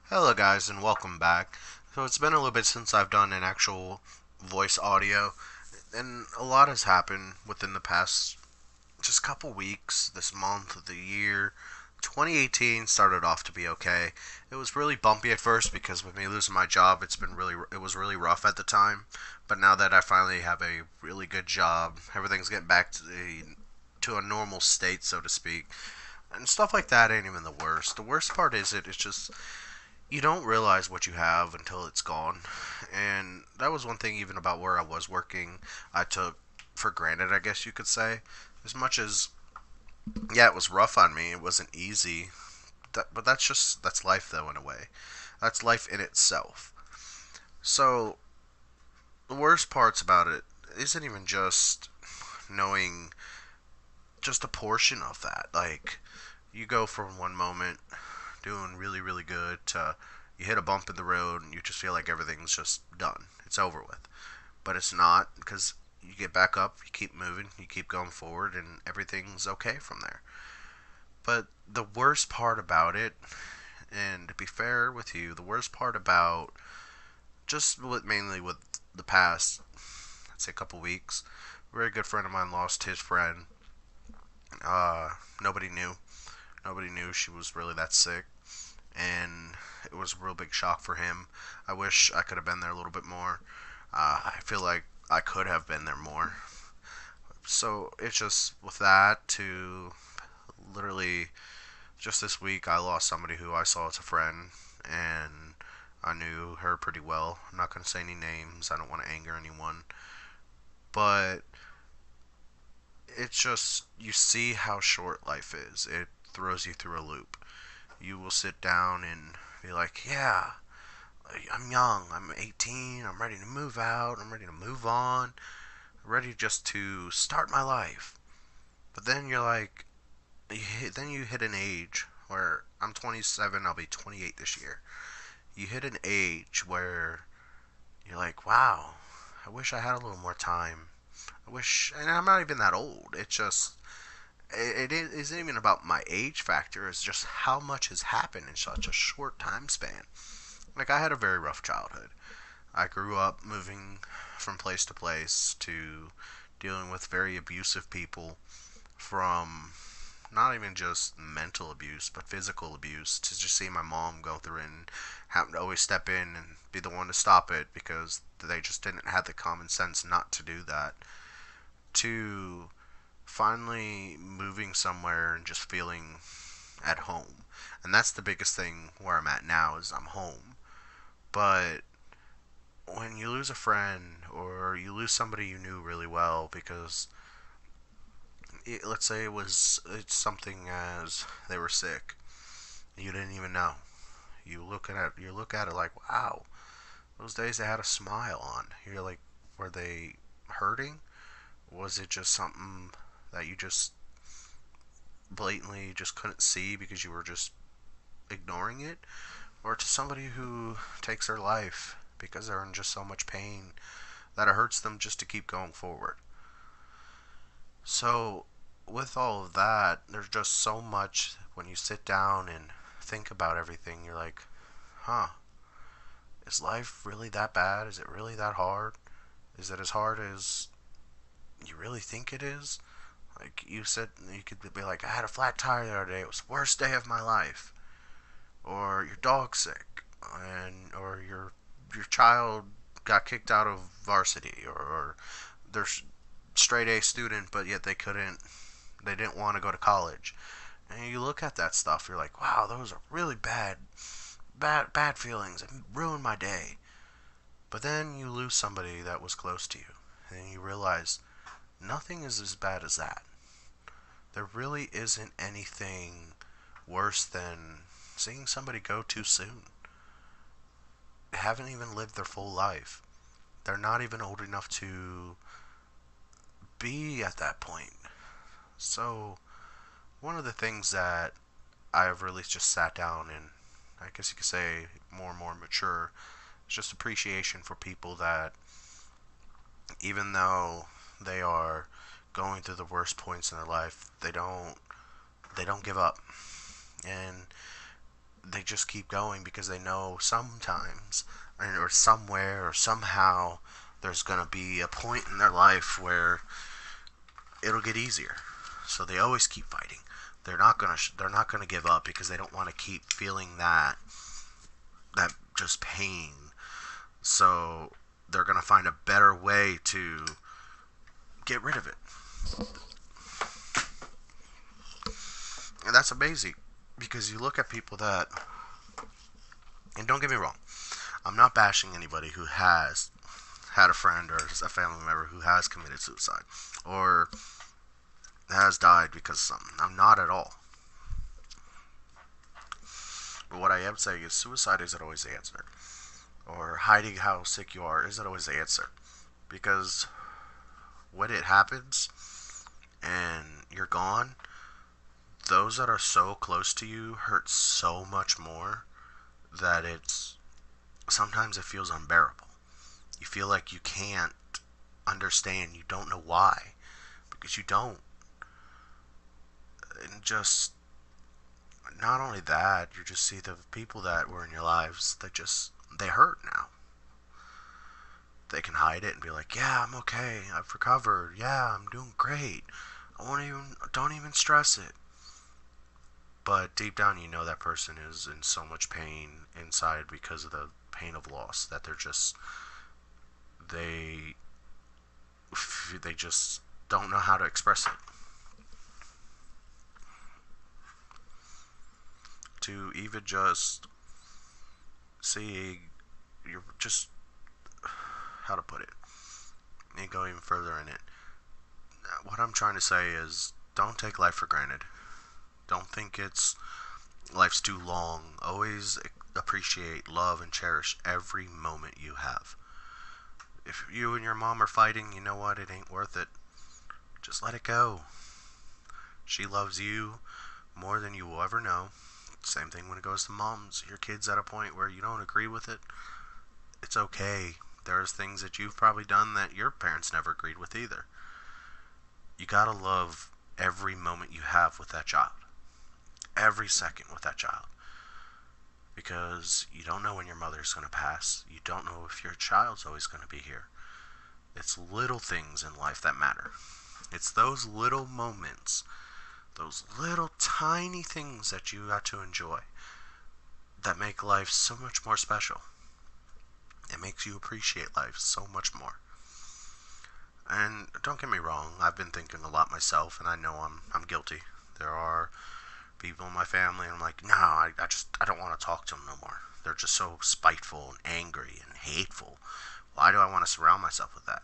Hello, guys, and welcome back. So, it's been a little bit since I've done an actual voice audio, and a lot has happened within the past just couple weeks, this month, the year. 2018 started off to be okay. It was really bumpy at first because with me losing my job, it was really rough at the time. But now that I finally have a really good job, everything's getting back to a normal state, so to speak. And stuff like that ain't even the worst. The worst part is it's just you don't realize what you have until it's gone. And that was one thing, even about where I was working, I took for granted, I guess you could say. As much as, yeah, it was rough on me, it wasn't easy. But that's life, though, in a way. That's life in itself. So, the worst parts about it isn't even just knowing just a portion of that. Like, you go from one moment doing really, really good to you hit a bump in the road and you just feel like everything's just done. It's over with. But it's not because you get back up, you keep moving, you keep going forward, and everything's okay from there. But the worst part about it, and to be fair with you, the worst part about mainly with the past, I'd say a couple weeks, a very good friend of mine lost his friend. Uh, nobody knew. Nobody knew she was really that sick, and it was a real big shock for him. I wish I could have been there a little bit more. I feel like I could have been there more. So it's just with that to literally just this week I lost somebody who I saw as a friend, and I knew her pretty well. I'm not going to say any names. I don't want to anger anyone, but it's just you see how short life is. It throws you through a loop. You will sit down and be like, yeah, I'm young. I'm 18. I'm ready to move out. I'm ready to move on. I'm ready just to start my life. But then you're like, then you hit an age where I'm 27. I'll be 28 this year. You hit an age where you're like, wow, I wish I had a little more time. I wish, and I'm not even that old. It's just, it isn't even about my age factor. It's just how much has happened in such a short time span. Like, I had a very rough childhood. I grew up moving from place to place to dealing with very abusive people, from not even just mental abuse but physical abuse, to just seeing my mom go through it and having to always step in and be the one to stop it because they just didn't have the common sense not to do that, to finally moving somewhere and just feeling at home. And that's the biggest thing where I'm at now, is I'm home. But when you lose a friend or you lose somebody you knew really well because let's say it's something as they were sick, you didn't even know. You look at it like, wow, those days they had a smile on. You're like, were they hurting? Was it just something that you just blatantly just couldn't see because you were just ignoring it? Or to somebody who takes their life because they're in just so much pain that it hurts them just to keep going forward. So, with all of that, there's just so much when you sit down and think about everything. You're like, huh, is life really that bad? Is it really that hard? Is it as hard as you really think it is? Like you said, you could be like, I had a flat tire the other day. It was the worst day of my life. Or your dog's sick, and or your child got kicked out of varsity, or they're straight A student, but yet they didn't want to go to college. And you look at that stuff, you're like, wow, those are really bad feelings. It ruined my day. But then you lose somebody that was close to you, and you realize nothing is as bad as that. There really isn't anything worse than seeing somebody go too soon. They haven't even lived their full life. They're not even old enough to be at that point. So, one of the things that I've really just sat down and I guess you could say more and more mature is just appreciation for people that, even though they are going through the worst points in their life, they don't give up. And they just keep going because they know sometimes or somewhere or somehow there's going to be a point in their life where it'll get easier. So they always keep fighting. They're not going to give up because they don't want to keep feeling that just pain. So they're going to find a better way to get rid of it. And that's amazing because you look at people that, and don't get me wrong, I'm not bashing anybody who has had a friend or a family member who has committed suicide or has died because of something. I'm not at all. But what I am saying is suicide isn't always the answer. Or hiding how sick you are isn't always the answer. Because when it happens and you're gone, those that are so close to you hurt so much more that sometimes it feels unbearable. You feel like you can't understand. You don't know why. Because you don't. And just, not only that, you just see the people that were in your lives that they hurt now. They can hide it and be like, yeah, I'm okay. I've recovered. Yeah, I'm doing great. Don't even stress it. But deep down, you know that person is in so much pain inside because of the pain of loss that they just don't know how to express it. To even just see, you're just, how to put it, and go even further in it. What I'm trying to say is, don't take life for granted. Don't think life's too long. Always appreciate, love, and cherish every moment you have. If you and your mom are fighting, you know what? It ain't worth it. Just let it go. She loves you more than you will ever know. Same thing when it goes to moms. Your kid's at a point where you don't agree with it. It's okay. There's things that you've probably done that your parents never agreed with either. You gotta love every moment you have with that child. Every second with that child. Because you don't know when your mother's going to pass. You don't know if your child's always going to be here. It's little things in life that matter. It's those little moments, those little tiny things that you got to enjoy that make life so much more special. It makes you appreciate life so much more. And don't get me wrong, I've been thinking a lot myself, and I know I'm guilty. There are people in my family, and I'm like, no, I don't want to talk to them no more. They're just so spiteful and angry and hateful. Why do I want to surround myself with that?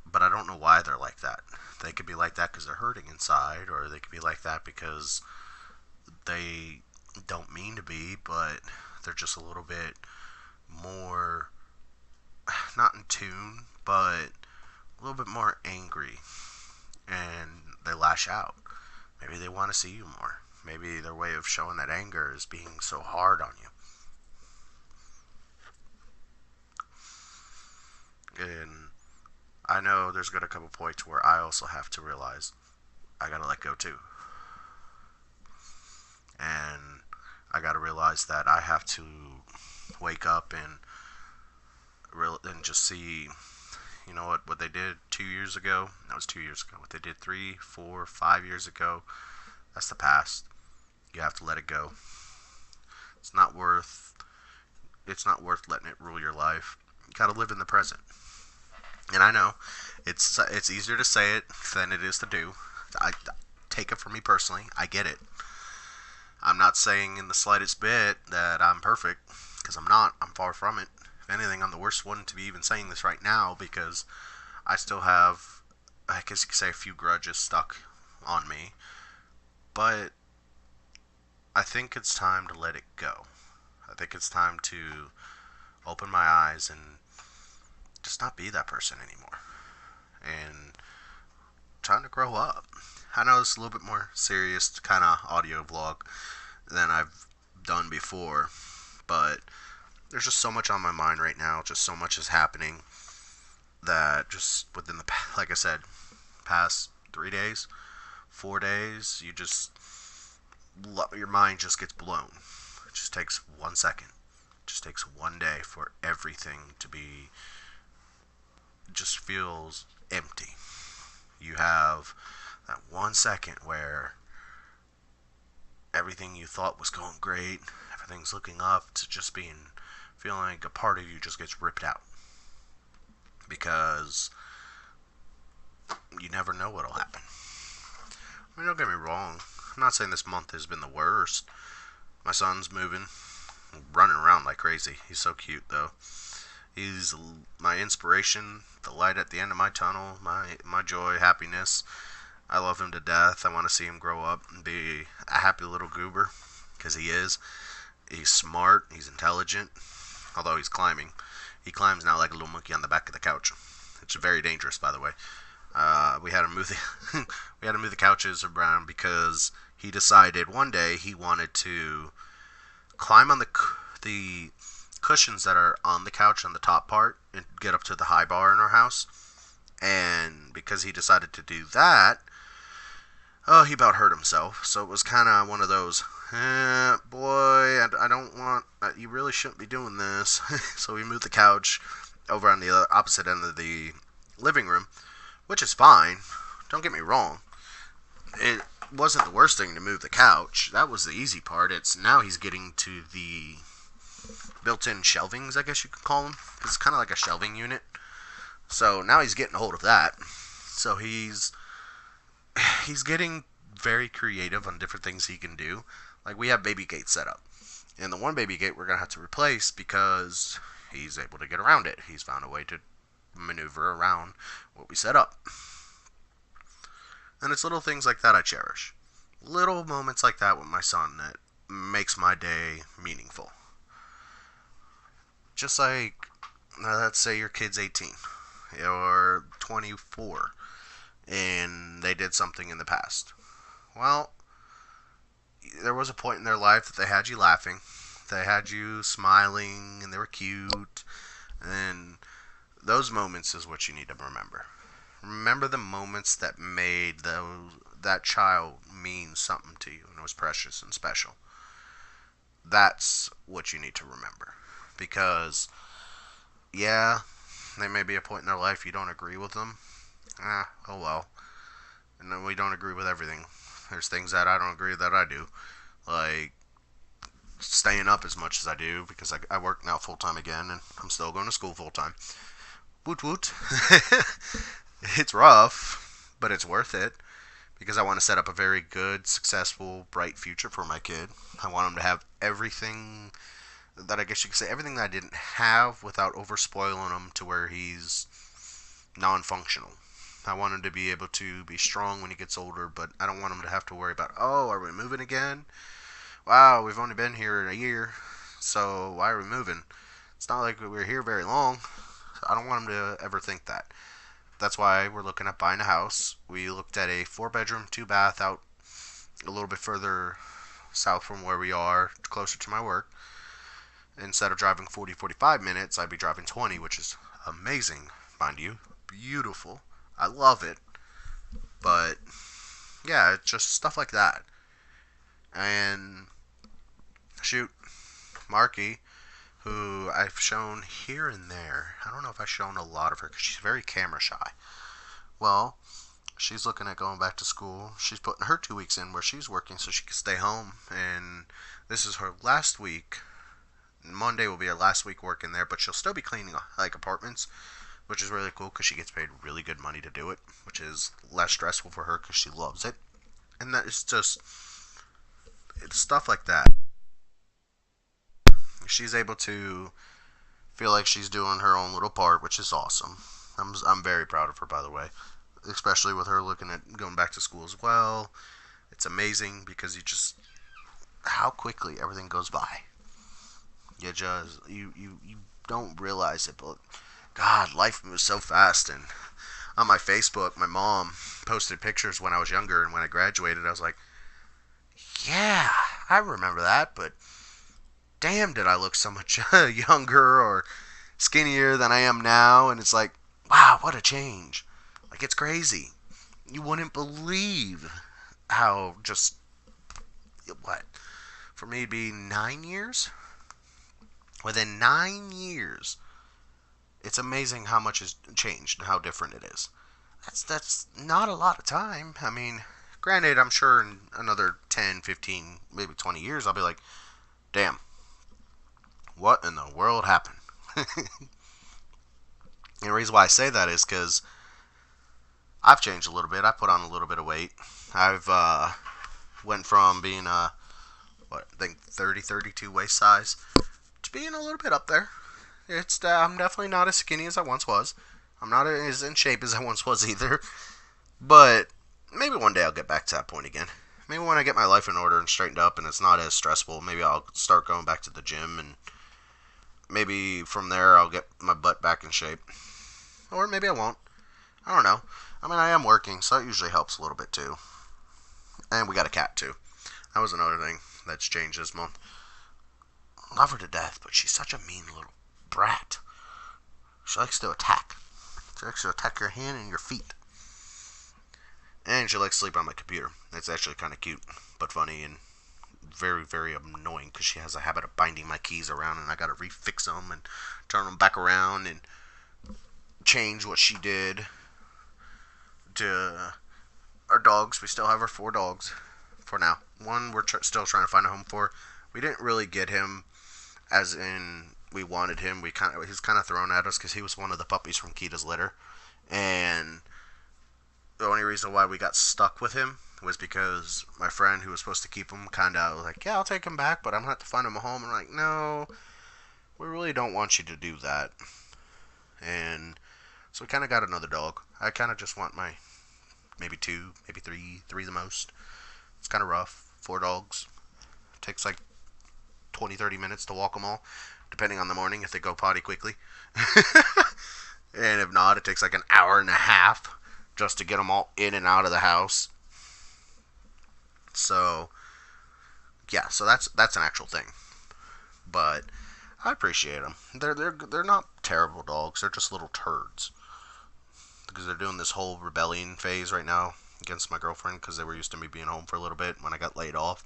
But I don't know why they're like that. They could be like that because they're hurting inside, or they could be like that because they don't mean to be, but they're just a little bit more, not in tune, but a little bit more angry, and they lash out. Maybe they want to see you more. Maybe their way of showing that anger is being so hard on you. And I know there's going to come a point where I also have to realize I got to let go too. And I got to realize that I have to wake up and just see, you know what they did 2 years ago. That was 2 years ago. What they did 3, 4, 5 years ago. That's the past. You have to let it go. It's not worth letting it rule your life. You got to live in the present. And I know it's easier to say it than it is to do. I take it from me personally. I get it. I'm not saying in the slightest bit that I'm perfect, because I'm not. I'm far from it. If anything, I'm the worst one to be even saying this right now, because I still have, I guess you could say, a few grudges stuck on me. But I think it's time to let it go. I think it's time to open my eyes and just not be that person anymore. And time to grow up. I know it's a little bit more serious kind of audio vlog than I've done before, but there's just so much on my mind right now. Just so much is happening that just within the, like I said, past 3 days, 4 days, your mind just gets blown. It just takes 1 second. It just takes one day for everything to be, just feels empty. You have that 1 second where everything you thought was going great, everything's looking up, to just feeling like a part of you just gets ripped out. Because you never know what'll happen. I mean, don't get me wrong. I'm not saying this month has been the worst. My son's moving, running around like crazy. He's so cute, though. He's my inspiration, the light at the end of my tunnel, my joy, happiness. I love him to death. I want to see him grow up and be a happy little goober, because he is. He's smart. He's intelligent. Although he's climbing. He climbs now like a little monkey on the back of the couch. It's very dangerous, by the way. We had to move the couches around because he decided one day he wanted to climb on the cushions that are on the couch on the top part and get up to the high bar in our house. And because he decided to do that, he about hurt himself. So it was kind of one of those, boy, I don't want, you really shouldn't be doing this. So we moved the couch over on the opposite end of the living room, which is fine. Don't get me wrong. It wasn't the worst thing to move the couch. That was the easy part. It's now he's getting to the built-in shelvings, I guess you could call them. It's kind of like a shelving unit. So now he's getting a hold of that. So he's getting very creative on different things he can do. Like, we have baby gates set up. And the one baby gate we're going to have to replace because he's able to get around it. He's found a way to maneuver around what we set up. And it's little things like that I cherish. Little moments like that with my son that makes my day meaningful. Just like, let's say your kid's 18 or 24 and they did something in the past. Well, there was a point in their life that they had you laughing, they had you smiling, and they were cute. And those moments is what you need to remember. Remember the moments that made that child mean something to you and it was precious and special. That's what you need to remember. Because, yeah, there may be a point in their life you don't agree with them. Oh well. And then we don't agree with everything. There's things that I don't agree that I do. Like staying up as much as I do because I work now full time again and I'm still going to school full time. Woot woot. It's rough, but it's worth it because I want to set up a very good, successful, bright future for my kid. I want him to have everything that I guess you could say, everything that I didn't have without over spoiling him to where he's non-functional. I want him to be able to be strong when he gets older, but I don't want him to have to worry about, oh, are we moving again? Wow, we've only been here in a year, so why are we moving? It's not like we were here very long. I don't want him to ever think that. That's why we're looking at buying a house. We looked at a 4-bedroom, 2-bath out a little bit further south from where we are, closer to my work. Instead of driving 45 minutes, I'd be driving 20, which is amazing, mind you. Beautiful. I love it. But, yeah, it's just stuff like that. And, shoot, Marky, who I've shown here and there. I don't know if I've shown a lot of her because she's very camera shy. Well, she's looking at going back to school. She's putting her 2 weeks in where she's working so she can stay home. And this is her last week. Monday will be her last week working there, but she'll still be cleaning like apartments, which is really cool because she gets paid really good money to do it, which is less stressful for her because she loves it. And that is just, it's stuff like that. She's able to feel like she's doing her own little part, which is awesome. I'm very proud of her, by the way, especially with her looking at going back to school as well. It's amazing because you just, how quickly everything goes by. You just, you don't realize it, but God, life moves so fast. And on my Facebook, my mom posted pictures when I was younger, and when I graduated, I was like, yeah, I remember that, but damn, did I look so much younger or skinnier than I am now. And it's like, wow, what a change. Like, it's crazy. You wouldn't believe how just, what, For me, it'd be 9 years. Within 9 years, it's amazing how much has changed and how different it is. That's not a lot of time. I mean, granted, I'm sure in another 10, 15, maybe 20 years, I'll be like, damn, what in the world happened? And the reason why I say that is because I've changed a little bit. I put on a little bit of weight. I've went from being I think 30, 32 waist size to being a little bit up there. I'm definitely not as skinny as I once was. I'm not as in shape as I once was either. But maybe one day I'll get back to that point again. Maybe when I get my life in order and straightened up and it's not as stressful, maybe I'll start going back to the gym, and maybe from there I'll get my butt back in shape. Or maybe I won't. I don't know. I mean, I am working, so that usually helps a little bit too. And we got a cat too. That was another thing that's changed this month. Love her to death, but she's such a mean little brat. She likes to attack. She likes to attack your hand and your feet. And she likes to sleep on my computer. It's actually kind of cute, but funny, and very, very annoying because she has a habit of binding my keys around, and I gotta refix them and turn them back around and change what she did to our dogs. We still have our 4 dogs for now. One we're still trying to find a home for. We didn't really get him as in we wanted him. He's kind of thrown at us because he was one of the puppies from Kita's litter, and the only reason why we got stuck with him was because my friend who was supposed to keep him kind of was like, yeah, I'll take him back, but I'm going to have to find him a home. And I'm like, no, we really don't want you to do that. And so we kind of got another dog. I kind of just want my maybe 2, maybe 3 the most. It's kind of rough. 4 dogs. It takes like 20, 30 minutes to walk them all, depending on the morning if they go potty quickly. And if not, it takes like an hour and a half just to get them all in and out of the house. So, yeah, so that's an actual thing. But I appreciate them. They're not terrible dogs. They're just little turds. Because they're doing this whole rebellion phase right now against my girlfriend because they were used to me being home for a little bit when I got laid off.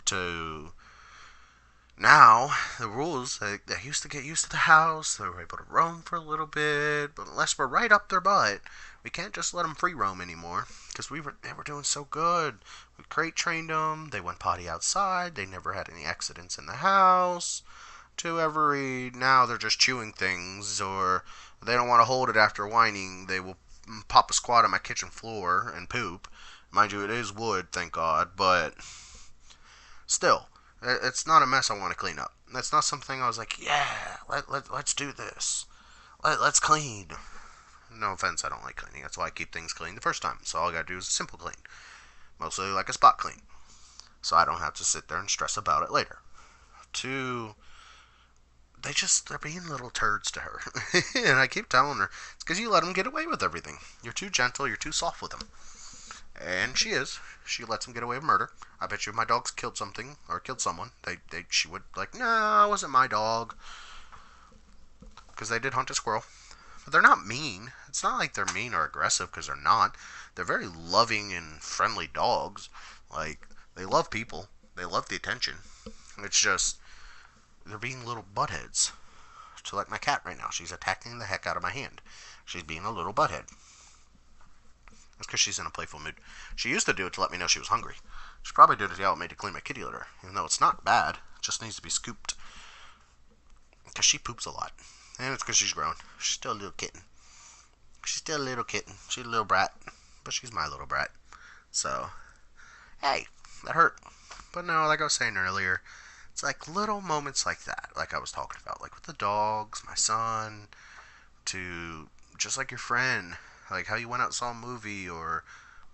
To now, the rules, they used to get used to the house. They were able to roam for a little bit. But unless we're right up their butt, we can't just let them free roam anymore. Because they were doing so good. We crate trained them. They went potty outside. They never had any accidents in the house. Now they're just chewing things, or they don't want to hold it after whining. They will pop a squat on my kitchen floor and poop. Mind you, it is wood, thank God, but still, it's not a mess I want to clean up. That's not something I was like, yeah, let's do this. Let's clean. No offense, I don't like cleaning. That's why I keep things clean the first time. So all I gotta do is a simple clean. Mostly like a spot clean. So I don't have to sit there and stress about it later. 2, they're being little turds to her. And I keep telling her, it's because you let them get away with everything. You're too gentle, you're too soft with them. And she is. She lets them get away with murder. I bet you if my dogs killed something, or killed someone, she would like, no, it wasn't my dog. Because they did hunt a squirrel. But they're not mean. It's not like they're mean or aggressive, because they're not. They're very loving and friendly dogs. Like, they love people. They love the attention. It's just, they're being little buttheads. So like my cat right now. She's attacking the heck out of my hand. She's being a little butthead. It's because she's in a playful mood. She used to do it to let me know she was hungry. She probably did it to yell at me to clean my kitty litter. Even though it's not bad. It just needs to be scooped. Because she poops a lot. And it's because she's grown. She's still a little kitten. She's still a little kitten. She's a little brat. But she's my little brat. So, hey, that hurt. But no, like I was saying earlier, it's like little moments like that, like I was talking about, like with the dogs, my son, to just like your friend, like how you went out and saw a movie or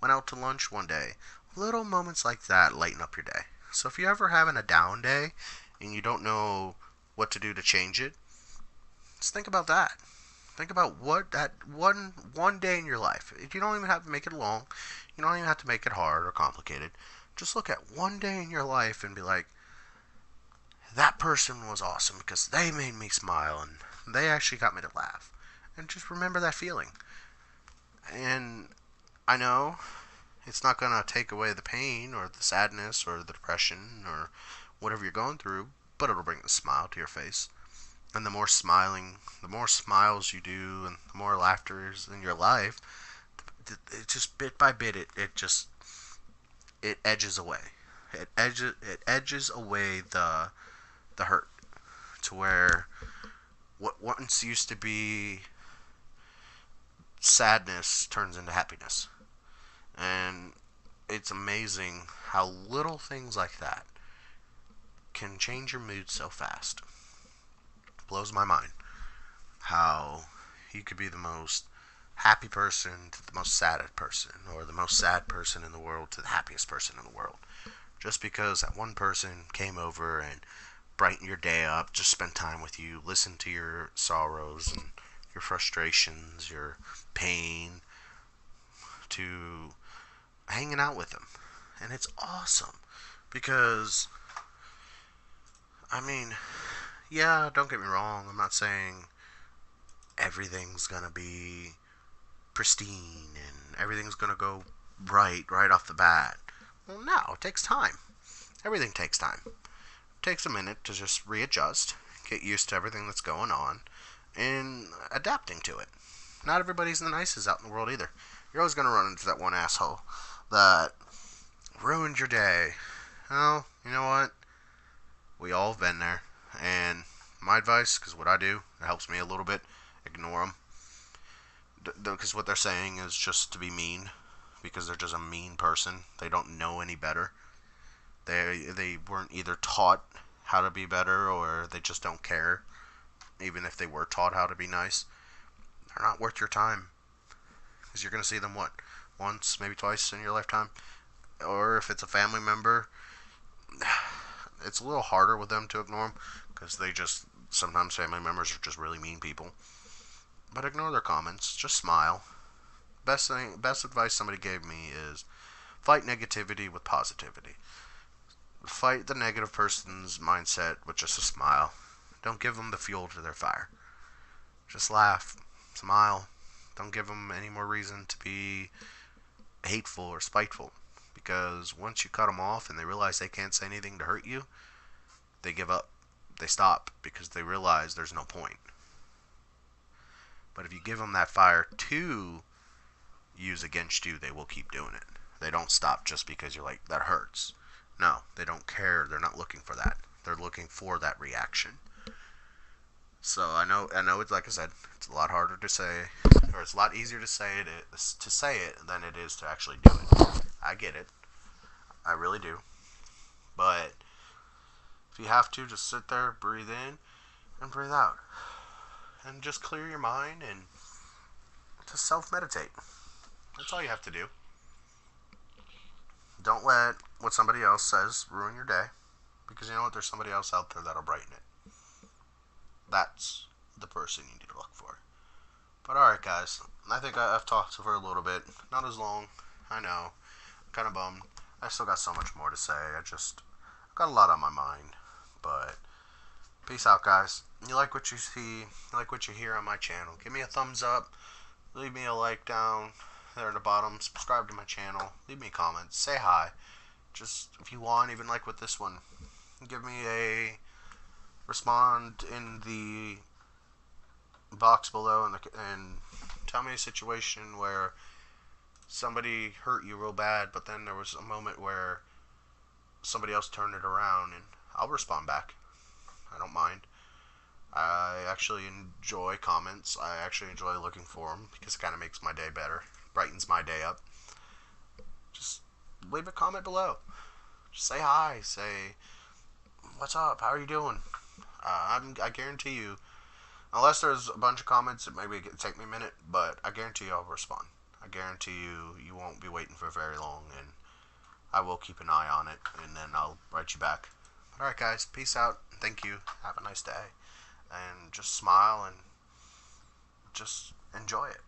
went out to lunch one day. Little moments like that lighten up your day. So if you're ever having a down day and you don't know what to do to change it, just think about that. Think about what that one day in your life. You don't even have to make it long. You don't even have to make it hard or complicated. Just look at one day in your life and be like, that person was awesome because they made me smile and they actually got me to laugh. And just remember that feeling. And I know it's not going to take away the pain or the sadness or the depression or whatever you're going through, but it'll bring a smile to your face. And the more smiles you do, and the more laughter is in your life, it just bit by bit, it edges away. It edges away the hurt to where what once used to be sadness turns into happiness. And it's amazing how little things like that can change your mood so fast. It blows my mind how you could be the most happy person to the most sad person, or the most sad person in the world to the happiest person in the world. Just because that one person came over and brightened your day up, just spent time with you, listened to your sorrows and your frustrations, your pain, to hanging out with them. And it's awesome because, I mean, yeah, don't get me wrong, I'm not saying everything's gonna be pristine and everything's gonna go right off the bat. Well, no, it takes time. Everything takes time. It takes a minute to just readjust, get used to everything that's going on, and adapting to it. Not everybody's the nicest out in the world either. You're always gonna run into that one asshole that ruined your day. Oh, you know what? We all have been there. And my advice, because what I do, it helps me a little bit, ignore them. Because what they're saying is just to be mean, because they're just a mean person. They don't know any better. They weren't either taught how to be better, or they just don't care. Even if they were taught how to be nice, they're not worth your time. Because you're going to see them, what, once, maybe twice in your lifetime? Or if it's a family member, it's a little harder with them to ignore them, because sometimes family members are just really mean people. But ignore their comments. Just smile. Best advice somebody gave me is fight negativity with positivity. Fight the negative person's mindset with just a smile. Don't give them the fuel to their fire. Just laugh. Smile. Don't give them any more reason to be hateful or spiteful. Because once you cut them off and they realize they can't say anything to hurt you, they give up. They stop because they realize there's no point. But if you give them that fire to use against you, they will keep doing it. They don't stop just because you're like, that hurts. No, they don't care. They're not looking for that. They're looking for that reaction. So I know it's, like I said, it's a lot harder to say, or it's a lot easier to say it than it is to actually do it. I get it. I really do. But if you have to, just sit there, breathe in, and breathe out. And just clear your mind and just self-meditate. That's all you have to do. Don't let what somebody else says ruin your day. Because you know what? There's somebody else out there that'll brighten it. That's the person you need to look for. But alright, guys. I think I've talked for a little bit. Not as long. I know. I'm kind of bummed. I still got so much more to say. I've got a lot on my mind. But peace out, guys. You like what you see, you like what you hear on my channel, give me a thumbs up, leave me a like down there at the bottom, subscribe to my channel, leave me a comment, say hi. Just, if you want, even like with this one, give me a respond in the box below and tell me a situation where somebody hurt you real bad, but then there was a moment where somebody else turned it around, and I'll respond back. I don't mind. I actually enjoy comments. I actually enjoy looking for them because it kind of makes my day better, brightens my day up. Just leave a comment below. Just say hi. Say, what's up? How are you doing? I guarantee you, unless there's a bunch of comments, it maybe take me a minute, but I guarantee you I'll respond. I guarantee you won't be waiting for very long, and I will keep an eye on it, and then I'll write you back. Alright, guys, peace out. Thank you. Have a nice day. And just smile and just enjoy it.